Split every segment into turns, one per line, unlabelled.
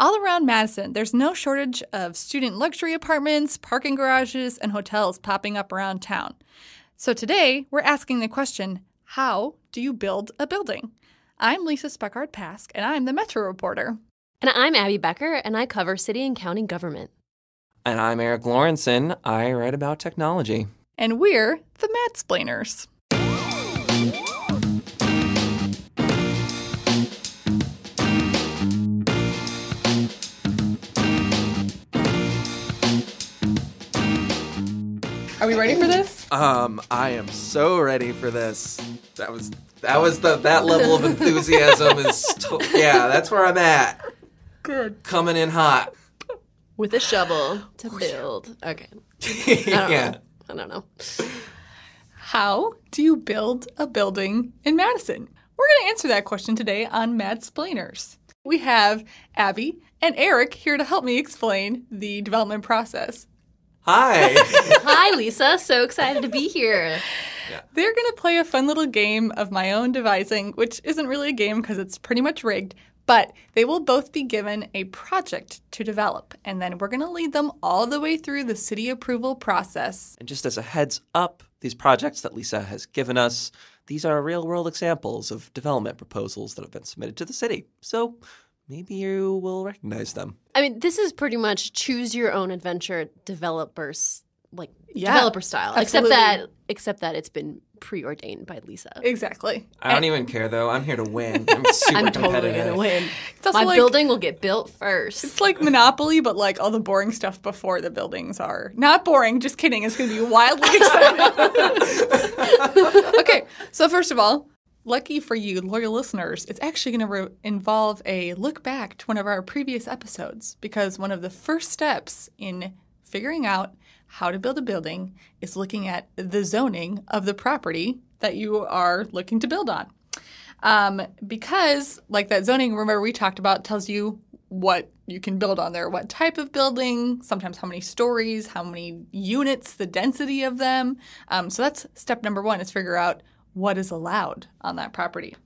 All around Madison, there's no shortage of student luxury apartments, parking garages, and hotels popping up around town. So today, we're asking the question, how do you build a building? I'm Lisa Speckhard Pasque, and I'm the Metro reporter.
And I'm Abby Becker, and I cover city and county government.
And I'm Erik Lorenzsonn. I write about technology.
And we're the Madsplainers. Are we ready for this?
I am so ready for this. That level of enthusiasm is that's where I'm at.
Good.
Coming in hot.
With a shovel to build. Okay.
I
don't know.
How do you build a building in Madison? We're going to answer that question today on Madsplainers. We have Abby and Erik here to help me explain the development process.
Hi.
Hi, Lisa. So excited to be here.
Yeah.
They're going to play a fun little game of my own devising, which isn't really a game because it's pretty much rigged, but they will both be given a project to develop, and then we're going to lead them all the way through the city approval process.
And just as a heads up, these projects that Lisa has given us, these are real-world examples of development proposals that have been submitted to the city. So maybe you will recognize them.
I mean, this is pretty much choose your own adventure developer style.
Absolutely.
Except that it's been preordained by Lisa.
Exactly.
I don't even care, though. I'm here to win. I'm super
I'm
competitive.
totally going to win.
It's also
My building will get built first.
It's like Monopoly, but like all the boring stuff before the buildings are. Not boring, just kidding. It's going to be wildly exciting. Okay, so first of all, lucky for you, loyal listeners, it's actually going to involve a look back to one of our previous episodes, because one of the first steps in figuring out how to build a building is looking at the zoning of the property that you are looking to build on. Because, like that zoning, remember we talked about, tells you what you can build on there, what type of building, sometimes how many stories, how many units, the density of them. So that's step number one, is figure out what is allowed on that property.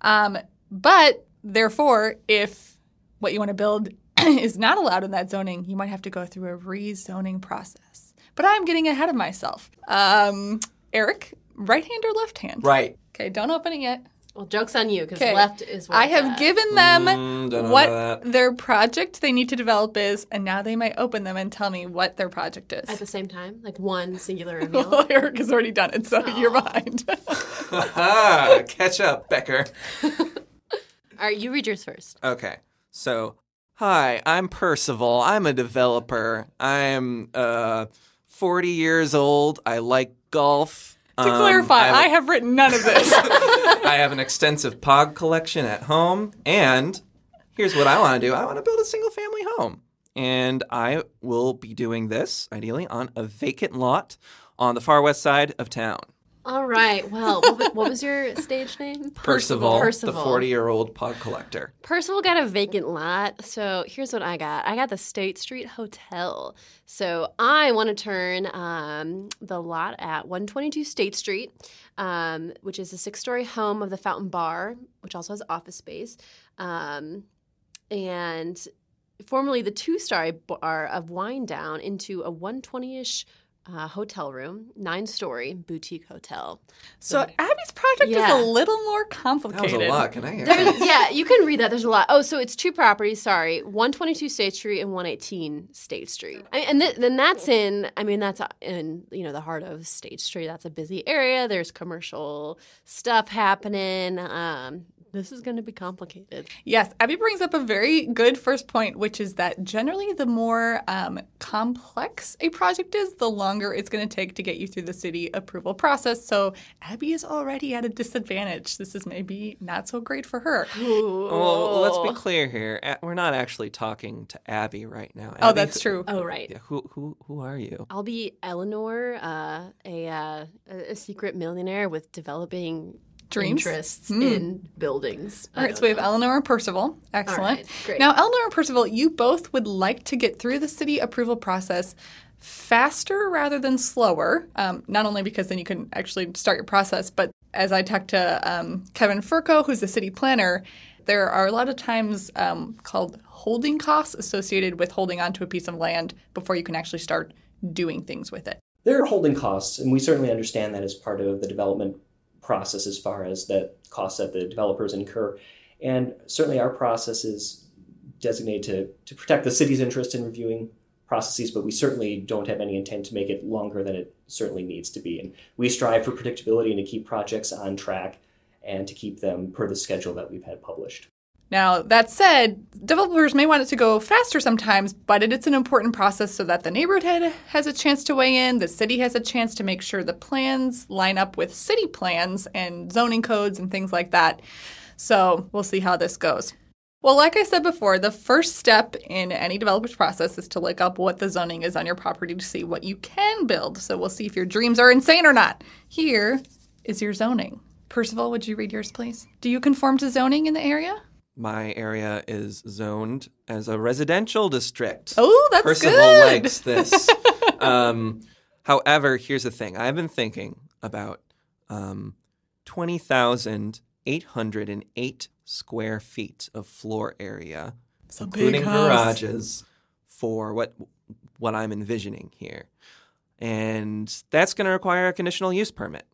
But therefore, if what you want to build is not allowed in that zoning, you might have to go through a rezoning process. But I'm getting ahead of myself. Erik, right hand or left hand?
Right.
Okay, don't open it yet.
Well, joke's on you, because left is what
I have given them
don't know
what
about that.
their project they need to develop is, and now they might open them and tell me what their project is.
At the same time? Like one singular reveal?
Well, Erik has already done it, so you're behind.
Catch up, Becker.
All right, you read yours first.
Okay. So, hi, I'm Percival. I'm a developer. I'm 40 years old. I like golf.
To clarify, I have written none of this.
I have an extensive POG collection at home, and here's what I want to do. I want to build a single-family home, and I will be doing this, ideally, on a vacant lot on the far west side of town.
All right. Well, what was your stage name?
Percival, the 40-year-old POG collector.
Percival got a vacant lot, so here's what I got. I got the State Street Hotel. So I want to turn the lot at 122 State Street, which is a 6-story home of the Fountain Bar, which also has office space, and formerly the 2-story bar of Wind Down, into a 120-ish hotel room, 9-story boutique hotel.
So Abby's project is a little more complicated.
That was a lot. Can I hear
Yeah, you can read that. There's a lot. Oh, so it's 2 properties, sorry. 122 State Street and 118 State Street. And then that's in the heart of State Street. That's a busy area. There's commercial stuff happening. This is going to be complicated.
Yes, Abby brings up a very good first point, which is that generally the more complex a project is, the longer it's going to take to get you through the city approval process. So Abby is already at a disadvantage. This is maybe not so great for her.
Well, let's be clear here. We're not actually talking to Abby right now.
Oh, that's true.
Oh, right.
Yeah, who are you?
I'll be Eleanor, a secret millionaire with developing
dreams?
Interests in buildings.
All right, so we have Eleanor and Percival. Excellent.
All right, great.
Now, Eleanor and Percival, you both would like to get through the city approval process faster rather than slower, not only because then you can actually start your process, but as I talked to Kevin Furco, who's the city planner, There are a lot of times called holding costs associated with holding onto a piece of land before you can actually start doing things with it.
There are holding costs, and we certainly understand that as part of the development process as far as the costs that the developers incur. And certainly our process is designated to protect the city's interest in reviewing processes, but we certainly don't have any intent to make it longer than it certainly needs to be. And we strive for predictability and to keep projects on track and to keep them per the schedule that we've had published.
Now, that said, developers may want it to go faster sometimes, but it's an important process so that the neighborhood has a chance to weigh in, the city has a chance to make sure the plans line up with city plans and zoning codes and things like that. So we'll see how this goes. Well, like I said before, the first step in any developer's process is to look up what the zoning is on your property to see what you can build. So we'll see if your dreams are insane or not. Here is your zoning. Percival, would you read yours, please? Do you conform to zoning in the area?
My area is zoned as a residential district.
Oh, that's
Percival
good.
likes this. However, here's the thing. I've been thinking about 20,808 square feet of floor area, including garages, for what I'm envisioning here. And that's going to require a conditional use permit.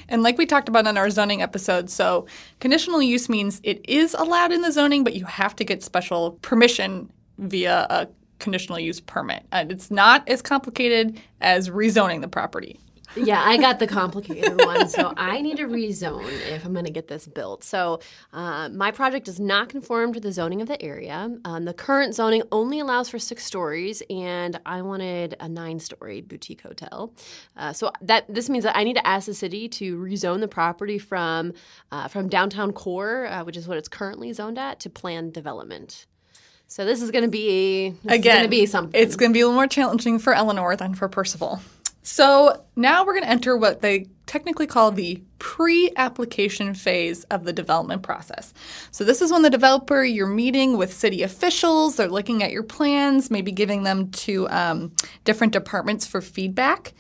And like we talked about in our zoning episode, so conditional use means it is allowed in the zoning, but you have to get special permission via a conditional use permit. And it's not as complicated as rezoning the property.
Yeah, I got the complicated one, so I need to rezone if I'm going to get this built. So my project does not conform to the zoning of the area. The current zoning only allows for 6 stories, and I wanted a 9-story boutique hotel. So this means that I need to ask the city to rezone the property from downtown core, which is what it's currently zoned at, to planned development. So this is going to be something.
It's going to be a little more challenging for Eleanor than for Percival. So now we're going to enter what they technically call the pre-application phase of the development process. So this is when the developer, you're meeting with city officials, they're looking at your plans, maybe giving them to different departments for feedback.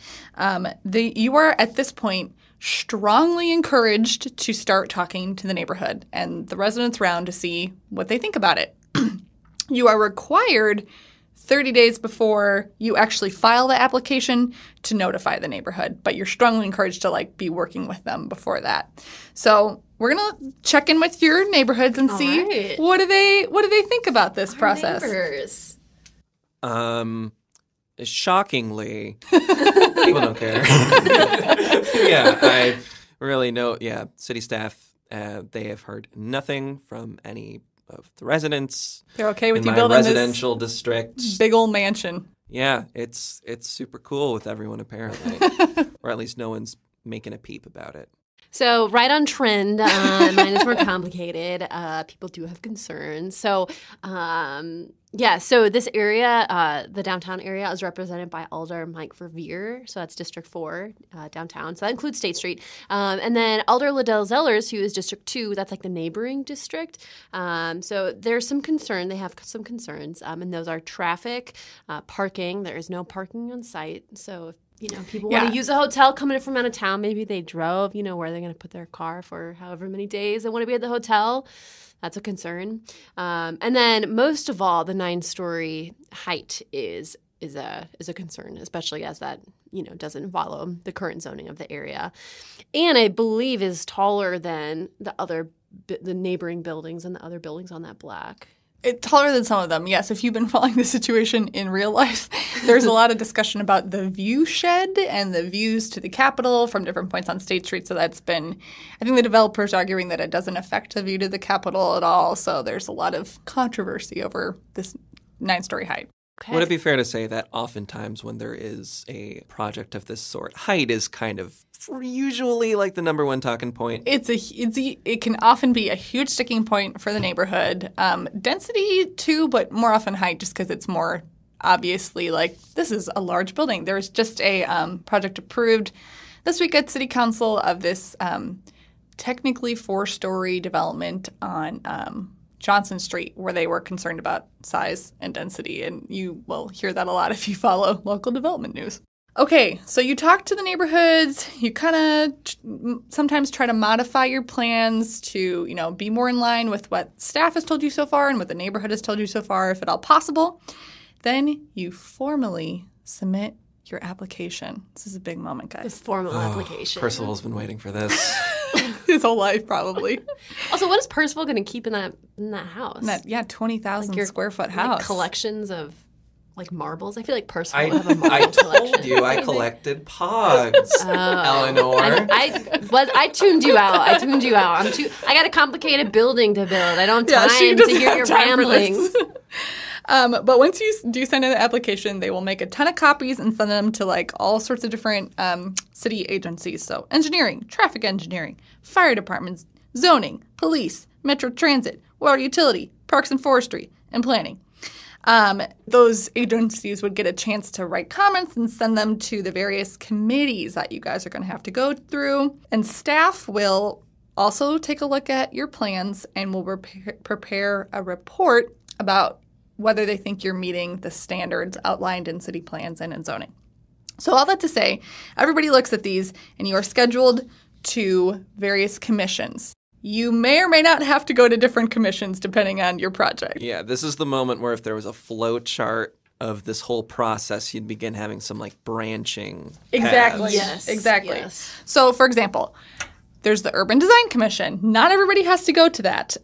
You are at this point strongly encouraged to start talking to the neighborhood and the residents around to see what they think about it. You are required 30 days before you actually file the application to notify the neighborhood, but you're strongly encouraged to be working with them before that. So we're gonna check in with your neighborhoods and see what do they think about this process.
Neighbors.
Shockingly, people don't care. Yeah, I really know. Yeah, city staff, they have heard nothing from any of the residents.
They're okay with
in
you
my
building
residential district.
Big old mansion.
Yeah, it's super cool with everyone apparently, or at least no one's making a peep about it.
So right on trend, mine is more complicated. People do have concerns. So so this area, the downtown area, is represented by Alder Mike Verveer. So that's District 4 downtown. So that includes State Street. And then Alder Liddell Zellers, who is District 2. That's like the neighboring district. So there's some concern. They have some concerns. And those are traffic, parking. There is no parking on site. So if people want to use a hotel coming in from out of town, maybe they drove, where they're going to put their car for however many days they want to be at the hotel. That's a concern. And then most of all, the 9-story height is a concern, especially as that, doesn't follow the current zoning of the area. And I believe is taller than the neighboring buildings and the other buildings on that block.
It's taller than some of them, yes. If you've been following the situation in real life, there's a lot of discussion about the view shed and the views to the Capitol from different points on State Street. So I think the developer's arguing that it doesn't affect the view to the Capitol at all. So there's a lot of controversy over this 9-story height.
Okay. Would it be fair to say that oftentimes when there is a project of this sort, height is kind of usually like the number one talking point?
It can often be a huge sticking point for the neighborhood. Density too, but more often height, just because it's more obviously this is a large building. There's just a project approved this week at City Council of this technically 4-story development on Johnson Street, where they were concerned about size and density, and you will hear that a lot if you follow local development news. Okay, so you talk to the neighborhoods. You kind of sometimes try to modify your plans to, be more in line with what staff has told you so far and what the neighborhood has told you so far, if at all possible. Then you formally submit your application. This is a big moment,
The
guys.
formal application.
Percival's been waiting for this.
His whole life, probably.
Also, what is Percival going to keep in that house?
That 20,000 square foot house.
Like collections of marbles. I feel like Percival would have a
I
marble collection.
told you I collected pogs, Eleanor.
I tuned you out. I got a complicated building to build. I don't have time to hear your ramblings.
But once you do send in the application, they will make a ton of copies and send them to all sorts of different city agencies. So engineering, traffic engineering, fire departments, zoning, police, metro transit, water utility, parks and forestry, and planning. Those agencies would get a chance to write comments and send them to the various committees that you guys are going to have to go through. And staff will also take a look at your plans and will prepare a report about whether they think you're meeting the standards outlined in city plans and in zoning. So all that to say, everybody looks at these and you are scheduled to various commissions. You may or may not have to go to different commissions depending on your project.
Yeah, this is the moment where if there was a flow chart of this whole process, you'd begin having some branching
Exactly.
paths.
Yes.
Exactly.
Yes.
So, for example, there's the Urban Design Commission. Not everybody has to go to that.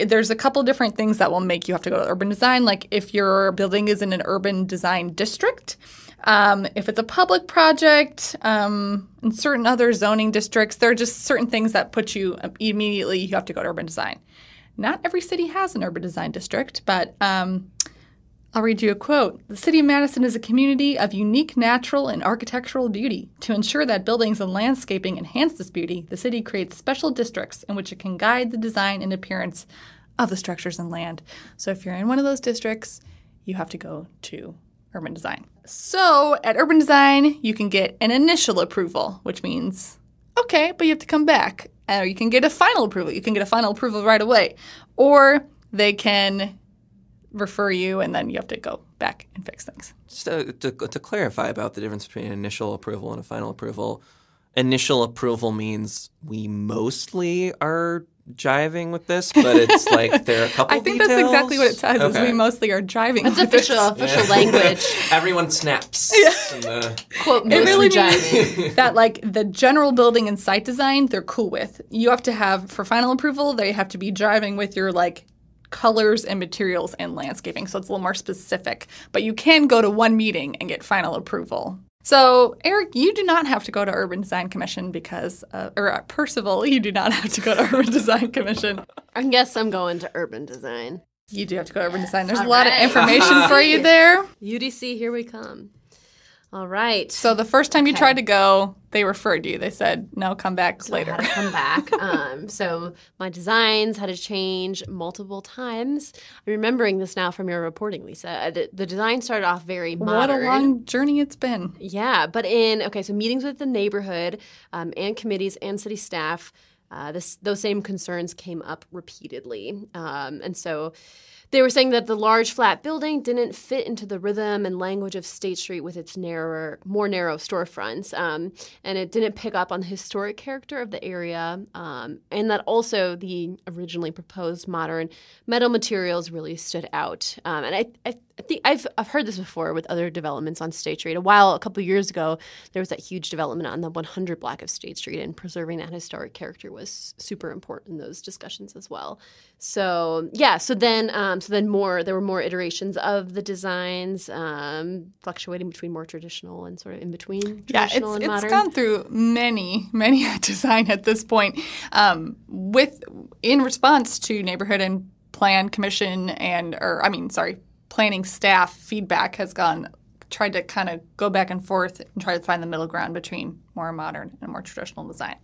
There's a couple different things that will make you have to go to urban design, like if your building is in an urban design district, if it's a public project, in certain other zoning districts, there are just certain things that put you immediately, you have to go to urban design. Not every city has an urban design district, but I'll read you a quote. The city of Madison is a community of unique natural and architectural beauty. To ensure that buildings and landscaping enhance this beauty, the city creates special districts in which it can guide the design and appearance of the structures and land. So if you're in one of those districts, you have to go to urban design. So at urban design, you can get an initial approval, which means, okay, but you have to come back. Or you can get a final approval. You can get a final approval right away. Or they can refer you, and then you have to go back and fix things.
Just to clarify about the difference between an initial approval and a final approval, initial approval means we mostly are jiving with this, but it's there are a couple
I think
details.
that's exactly what it says, is
Okay.
we mostly are driving
That's
with
official
this.
language.
Everyone snaps.
Quote,
It
mostly
really
jiving.
means that the general building and site design, they're cool with. You have to have, for final approval, they have to be driving with your colors and materials and landscaping, so it's a little more specific. But you can go to one meeting and get final approval. So, Eric, you do not have to go to Urban Design Commission because, or Percival, you do not have to go to Urban Design Commission.
I guess I'm going to urban design.
You do have to go to Urban Design. There's
All
a lot of
right.
information for you there.
UDC, here we come. All right.
So the first time you
Okay.
tried to go, they referred you. They said, no, come back
So
later.
I had to come back. So my designs had to change multiple times. I'm remembering this now from your reporting, Lisa. The design started off very modern.
What a long journey it's been.
Yeah, but so meetings with the neighborhood and committees and city staff, those same concerns came up repeatedly. And so they were saying that the large flat building didn't fit into the rhythm and language of State Street with its more narrow storefronts, and it didn't pick up on the historic character of the area, and that also the originally proposed modern metal materials really stood out. And I think I've heard this before with other developments on State Street. A couple of years ago, there was that huge development on the 100 block of State Street, and preserving that historic character was super important in those discussions as well. So yeah, there were more iterations of the designs, fluctuating between more traditional and sort of in between traditional and modern.
It's gone through many design at this point, in response to neighborhood and plan commission planning staff feedback has tried to kind of go back and forth and try to find the middle ground between more modern and more traditional design.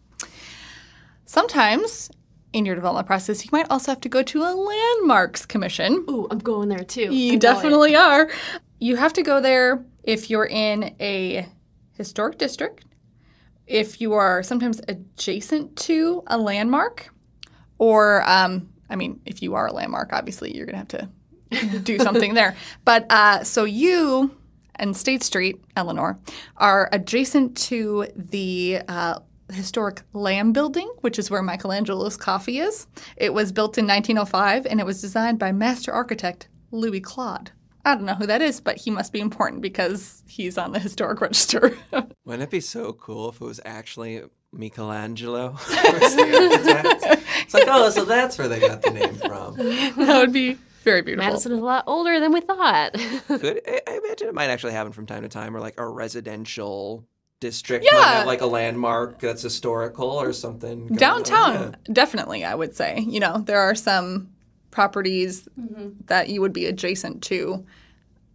Sometimes in your development process, you might also have to go to a landmarks commission.
Ooh, I'm going there too.
You definitely are. You have to go there if you're in a historic district, if you are sometimes adjacent to a landmark, or, if you are a landmark, obviously you're going to have to do something there. But so you, and State Street, Eleanor, are adjacent to the historic Lamb Building, which is where Michelangelo's coffee is. It was built in 1905, and it was designed by master architect Louis Claude. I don't know who that is, but he must be important because he's on the historic register.
Wouldn't it be so cool if it was actually Michelangelo? It's like, oh, so that's where they got the name from.
That would be very beautiful.
Madison is a lot older than we thought.
I imagine it might actually happen from time to time, or like a residential district
Yeah.
might have like a landmark that's historical or something.
Downtown, definitely, I would say. You know, there are some properties that you would be adjacent to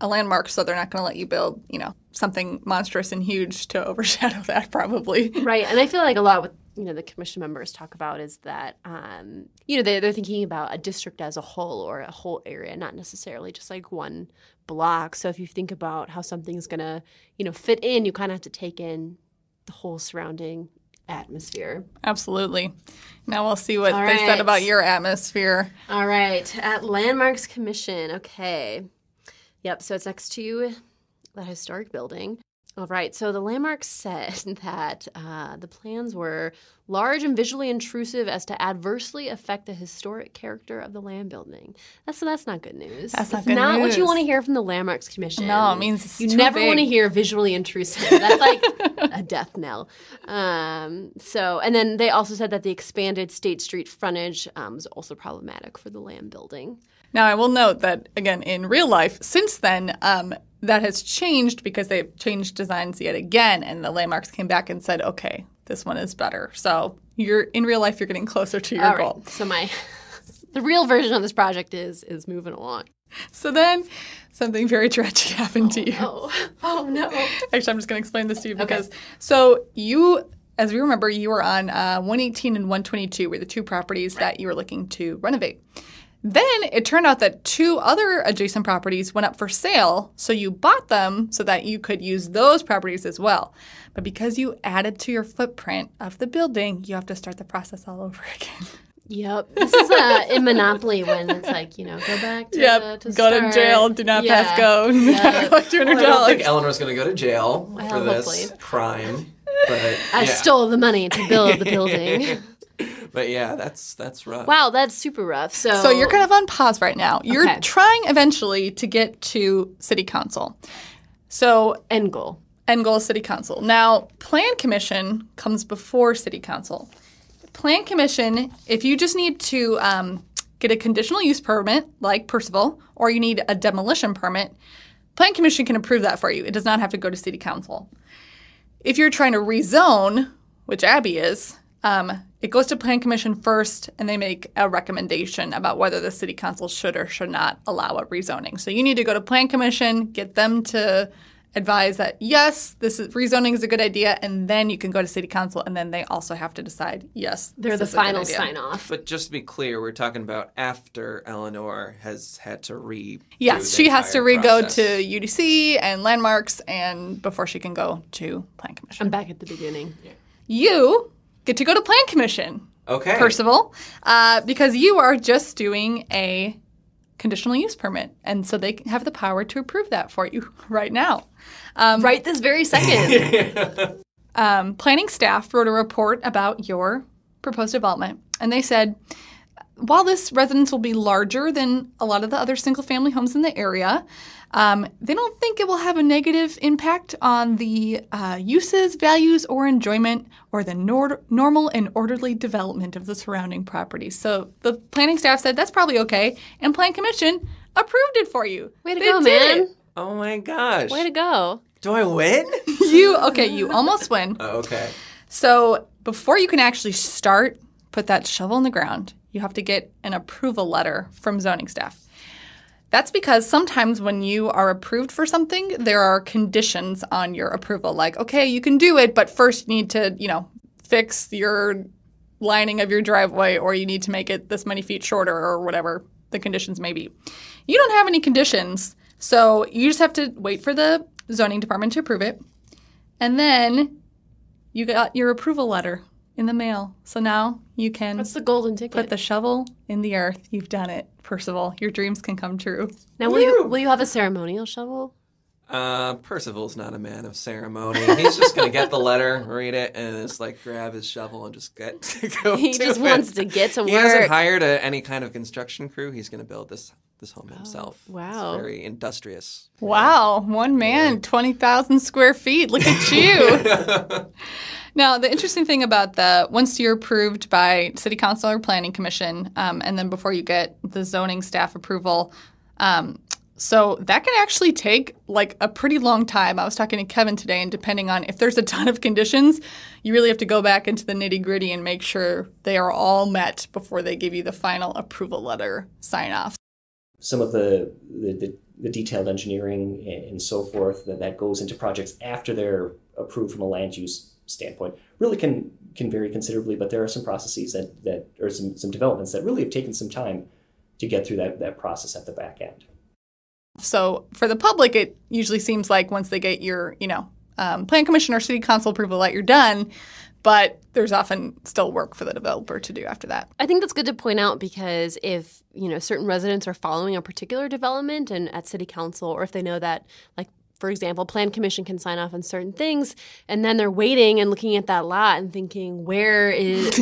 a landmark, so they're not going to let you build, you know, something monstrous and huge to overshadow that probably.
Right. And I feel like a lot with, you know, the commission members talk about is that, you know, they're thinking about a district as a whole or a whole area, not necessarily just like one block. So if you think about how something's going to, you know, fit in, you kind of have to take in the whole surrounding atmosphere.
Absolutely. Now we'll see what
All
they said
right.
about your atmosphere.
All right. At Landmarks Commission. Okay. Yep. So it's next to that historic building. All right. So the landmarks said that the plans were large and visually intrusive as to adversely affect the historic character of the land building. That's not good news.
That's not
It's
good
not what you
news.
want to hear from the Landmarks Commission.
No, it means it's
you
too
never
big.
want to hear visually intrusive. That's like a death knell. So, and then they also said that the expanded State Street frontage was also problematic for the land building.
Now, I will note that, again, in real life, since then, that has changed because they've changed designs yet again, and the landmarks came back and said, okay, this one is better. So in real life, you're getting closer to your
All
goal.
right. So the real version of this project is moving along.
So then something very tragic happened to you.
Oh no.
Actually, I'm just going to explain this to you because so you, as we remember, you were on 118 and 122 were the two properties that you were looking to renovate. Then it turned out that two other adjacent properties went up for sale, so you bought them so that you could use those properties as well. But because you added to your footprint of the building, you have to start the process all over again.
Yep. This is in Monopoly when it's like, you know, go back to
Go
start.
to jail, do not pass go,
Yeah.
collect $200.
I don't think Eleanor's going to go to jail
Well,
for this
hopefully.
crime. But
I stole the money to build the building.
But yeah, that's rough.
Wow, that's super rough.
So you're kind of on pause right now. You're
Okay.
trying eventually to get to city council. So
end goal.
end goal is city council. Now, plan commission comes before city council. Plan commission, if you just need to get a conditional use permit, like Percival, or you need a demolition permit, plan commission can approve that for you. It does not have to go to city council. If you're trying to rezone, which Abby is, it goes to plan commission first, and they make a recommendation about whether the city council should or should not allow a rezoning. So you need to go to plan commission, get them to advise that, yes, rezoning is a good idea, and then you can go to city council, and then they also have to decide, yes,
They're the
this is a good
final
idea.
sign off.
But just to be clear, we're talking about after Eleanor has had to
Yes,
the
she has to
entire
go
process.
to UDC and landmarks, and before she can go to plan commission.
I'm back at the beginning.
You get to go to plan commission.
Okay.
Percival, because you are just doing a conditional use permit. And so they have the power to approve that for you right now.
Right this very second.
Planning staff wrote a report about your proposed development. And they said, while this residence will be larger than a lot of the other single-family homes in the area, they don't think it will have a negative impact on the uses, values, or enjoyment, or the normal and orderly development of the surrounding properties. So the planning staff said that's probably okay, and Plan Commission approved it for you.
Way to
They
go,
did
man.
Oh my gosh.
Way to go.
Do I win?
You almost win.
Oh, okay.
So before you can actually start, put that shovel in the ground, you have to get an approval letter from zoning staff. That's because sometimes when you are approved for something, there are conditions on your approval. Like, okay, you can do it, but first you need to, fix your lining of your driveway, or you need to make it this many feet shorter, or whatever the conditions may be. You don't have any conditions, so you just have to wait for the zoning department to approve it. And then you got your approval letter in the mail. So now you can
That's the golden ticket.
put the shovel in the earth. You've done it, Percival. Your dreams can come true.
Now, will you have a ceremonial shovel?
Percival's not a man of ceremony. He's just going to get the letter, read it, and just like grab his shovel and just get to go
He
to
just
it.
wants to get to
He
work.
hasn't hired any kind of construction crew. He's going to build this home himself.
wow.
It's very industrious.
Wow, one man, 20,000 square feet. Look at you. Now, the interesting thing about once you're approved by City Council or Planning Commission, and then before you get the zoning staff approval, so that can actually take like a pretty long time. I was talking to Kevin today, and depending on if there's a ton of conditions, you really have to go back into the nitty-gritty and make sure they are all met before they give you the final approval letter sign-off.
Some of the detailed engineering and so forth that goes into projects after they're approved from a land use standpoint really can vary considerably, but there are some processes that or some developments that really have taken some time to get through that process at the back end.
So for the public, it usually seems like once they get your, plan commission or city council approval that you're done, but there's often still work for the developer to do after that.
I think that's good to point out because if, certain residents are following a particular development and at city council, or if they know that, like, for example, plan commission can sign off on certain things, and then they're waiting and looking at that lot and thinking, where is,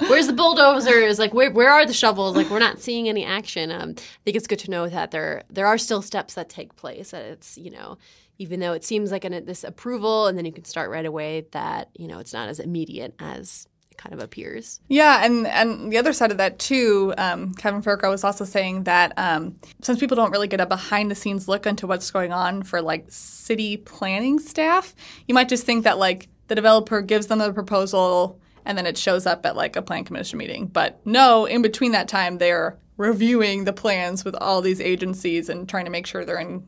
where's the bulldozers? Like, where are the shovels? Like, we're not seeing any action. I think it's good to know that there are still steps that take place. That it's, even though it seems like this approval and then you can start right away, that, it's not as immediate as it kind of appears.
Yeah, and the other side of that too, Kevin Ferko was also saying that since people don't really get a behind-the-scenes look into what's going on for like city planning staff, you might just think that like the developer gives them the proposal and then it shows up at like a plan commission meeting. But no, in between that time, they're reviewing the plans with all these agencies and trying to make sure they're in,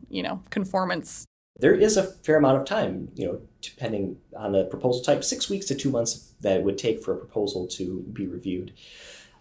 conformance.
There is a fair amount of time, depending on the proposal type, 6 weeks to 2 months that it would take for a proposal to be reviewed.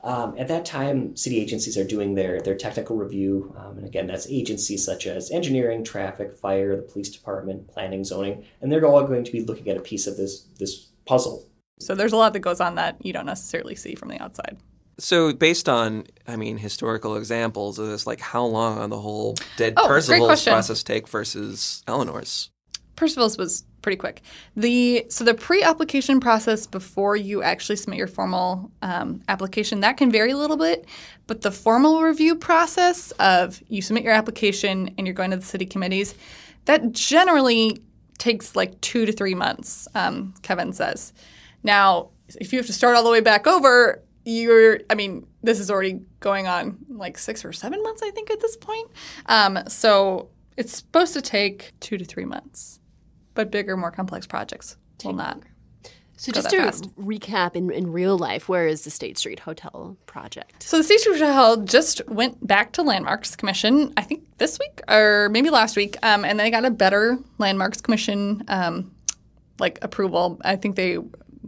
At that time, city agencies are doing their technical review. And again, that's agencies such as engineering, traffic, fire, the police department, planning, zoning, and they're all going to be looking at a piece of this puzzle.
So there's a lot that goes on that you don't necessarily see from the outside.
So based on, historical examples of this, like how long on the whole did
great
Percival's
question.
process take versus Eleanor's?
Percival's was pretty quick. So the pre-application process before you actually submit your formal application, that can vary a little bit. But the formal review process of you submit your application and you're going to the city committees, that generally takes like 2 to 3 months, Kevin says. Now, if you have to start all the way back over, this is already going on like 6 or 7 months, I think, at this point. So it's supposed to take 2 to 3 months, but bigger, more complex projects will not.
So
go
just
that
to
fast.
recap in real life, where is the State Street Hotel project?
So the State Street Hotel just went back to Landmarks Commission, I think this week or maybe last week, and they got a better Landmarks Commission approval. I think they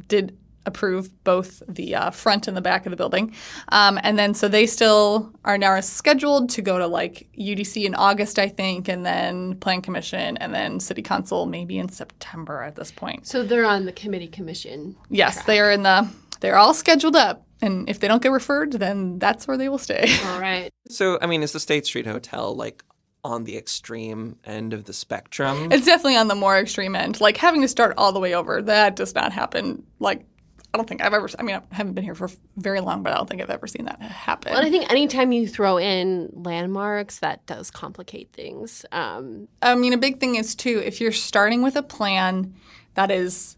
did approve both the front and the back of the building. And then so they still are now scheduled to go to like UDC in August, I think, and then Plan Commission and then City Council maybe in September at this point.
So they're on the commission.
Yes,
track.
they're all scheduled up. And if they don't get referred, then that's where they will stay.
All right.
So, is the State Street Hotel like on the extreme end of the spectrum?
It's definitely on the more extreme end. Like having to start all the way over, that does not happen. Like I don't think I've ever – I haven't been here for very long, but I don't think I've ever seen that happen.
Well, and I think anytime you throw in landmarks, that does complicate things.
A big thing is, too, if you're starting with a plan that is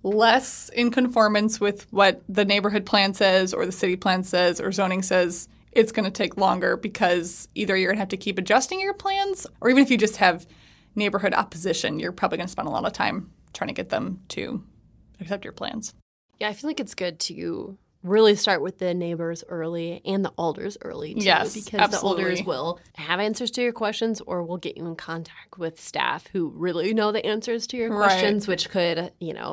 less in conformance with what the neighborhood plan says or the city plan says or zoning says, it's going to take longer because either you're going to have to keep adjusting your plans or even if you just have neighborhood opposition, you're probably going to spend a lot of time trying to get them to accept your plans.
Yeah, I feel like it's good to really start with the neighbors early and the alders early, too.
Yes,
because
absolutely.
the alders will have answers to your questions or will get you in contact with staff who really know the answers to your questions, which could,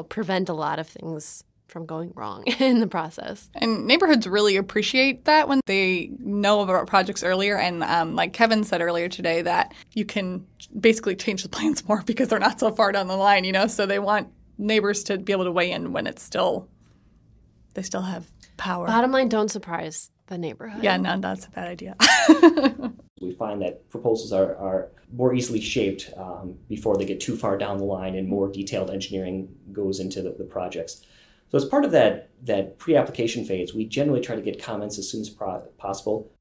prevent a lot of things from going wrong in the process.
And neighborhoods really appreciate that when they know about projects earlier. And like Kevin said earlier today, that you can basically change the plans more because they're not so far down the line, So they want neighbors to be able to weigh in when it's still – they still have power.
Bottom line, don't surprise the neighborhood.
Yeah, no, that's a bad idea.
We find that proposals are more easily shaped before they get too far down the line and more detailed engineering goes into the projects. So as part of that pre-application phase, we generally try to get comments as soon as possible.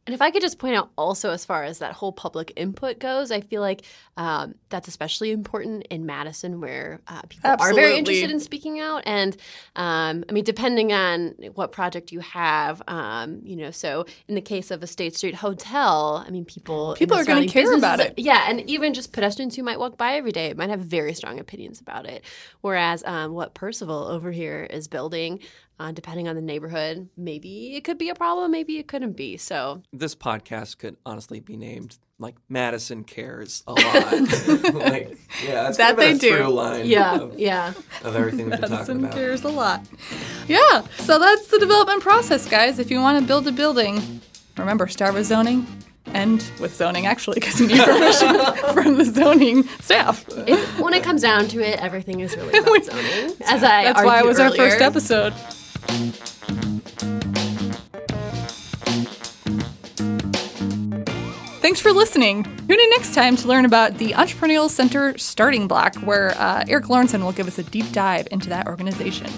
And if I could just point out also, as far as that whole public input goes, I feel like that's especially important in Madison, where people are very interested in speaking out. And I mean, depending on what project you have, so in the case of a State Street hotel, I mean, people
are going to care about it.
Yeah, and even just pedestrians who might walk by every day might have very strong opinions about it. Whereas what Percival over here is building, depending on the neighborhood, maybe it could be a problem, maybe it couldn't be. So
this podcast could honestly be named like Madison Cares a lot. Like, yeah, that's
that
kind of
they do.
Through line of everything we've been talking
Madison
about.
cares a lot. Yeah, so that's the development process, guys. If you want to build a building, remember, start with zoning. End with zoning, actually, because you need permission from the zoning staff.
When it comes down to it, everything is really about zoning. That's
why it was
earlier.
our first episode. Thanks for listening. Tune in next time to learn about the Entrepreneurial Center Starting Block, where Erik Lorenzsonn will give us a deep dive into that organization.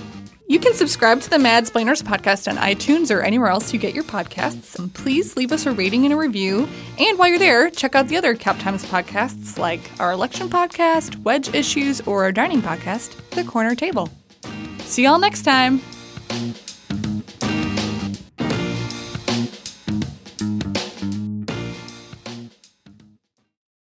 You can subscribe to the Madsplainers podcast on iTunes or anywhere else you get your podcasts. And please leave us a rating and a review. And while you're there, check out the other Cap Times podcasts like our election podcast, Wedge Issues, or our dining podcast, The Corner Table. See y'all next time.